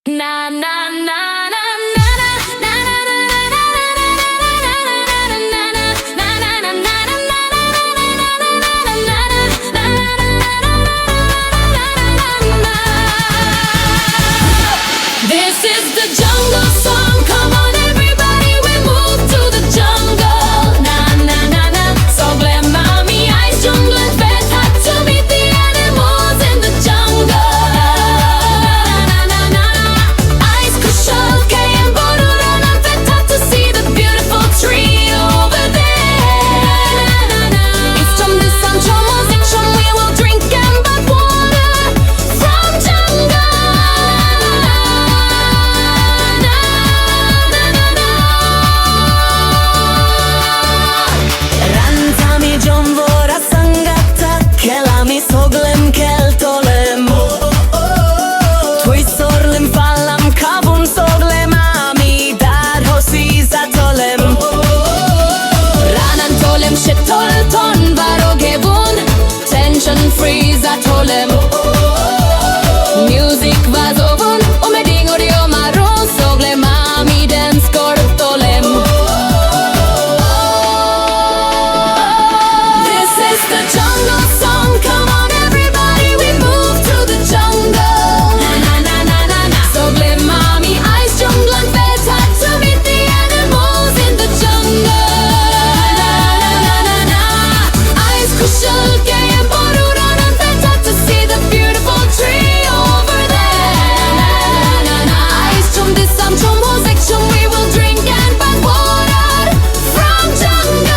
Na na na na This is the jungle song. Come on, everybody, we move to the jungle. Na na na na. Sogle mami, ice jungle vet had to meet the animals in the jungle. Na na na na. Ice kushal kayen boruran and vet had to see the beautiful tree over there. Na na na. It's from the sun, music, we will drink and bath water from jungle. Soglem keltolem Twój sorlem falam kabun soglem ami dar hosi zatolem Ranan tolem shetol ton varogevun Tension free zatolem Music vazovun Omeding odio maron soglem ami dance kortolem This is the jungle song. Come on, everybody, we move to the jungle. Na na na na na na. Sogle mami, ice jungle and vet had to meet the animals in the jungle. Na na na na na. Ice kushal kayen boruran and vet had to see the beautiful tree over there. Na na na na. Ice chum this some chum music chum we will drink and bath water from jungle.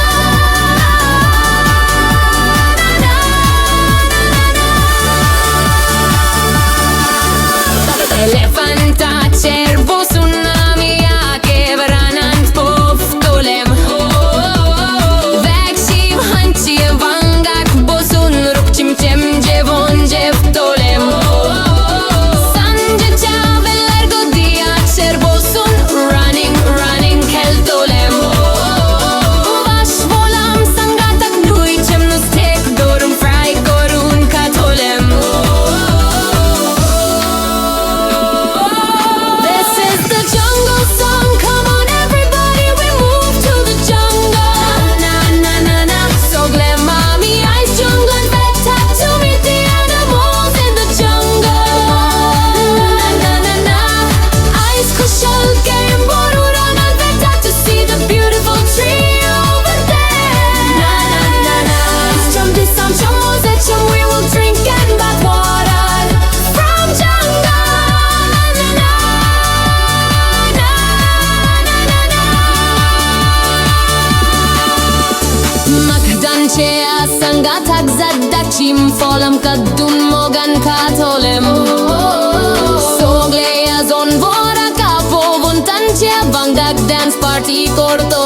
Elefanta cervo tsunami ake varanant poftolem Vekshi hanchi vangak bosun rukchim chem jevon jeftolem Sanje chavelar godiya cervo sun running keltolem Vash volam sangatak lui chem nustek dorum fry korun katolem This is the jungle song. Come on, everybody, we move to the jungle. Na na na na. Sogle mami, ice jungle and vet had to meet the animals in the jungle. Na na na na. Ice kushal kayen boruran and vet had to see the beautiful tree over there. Na na na na. It's chum this some chum music chum we will drink and bath water from jungle. Na na na. Makdanche asangatak zaddachim folam kadun mogan katolem Sogle azon vora kapo vuntanche bangak dance party korto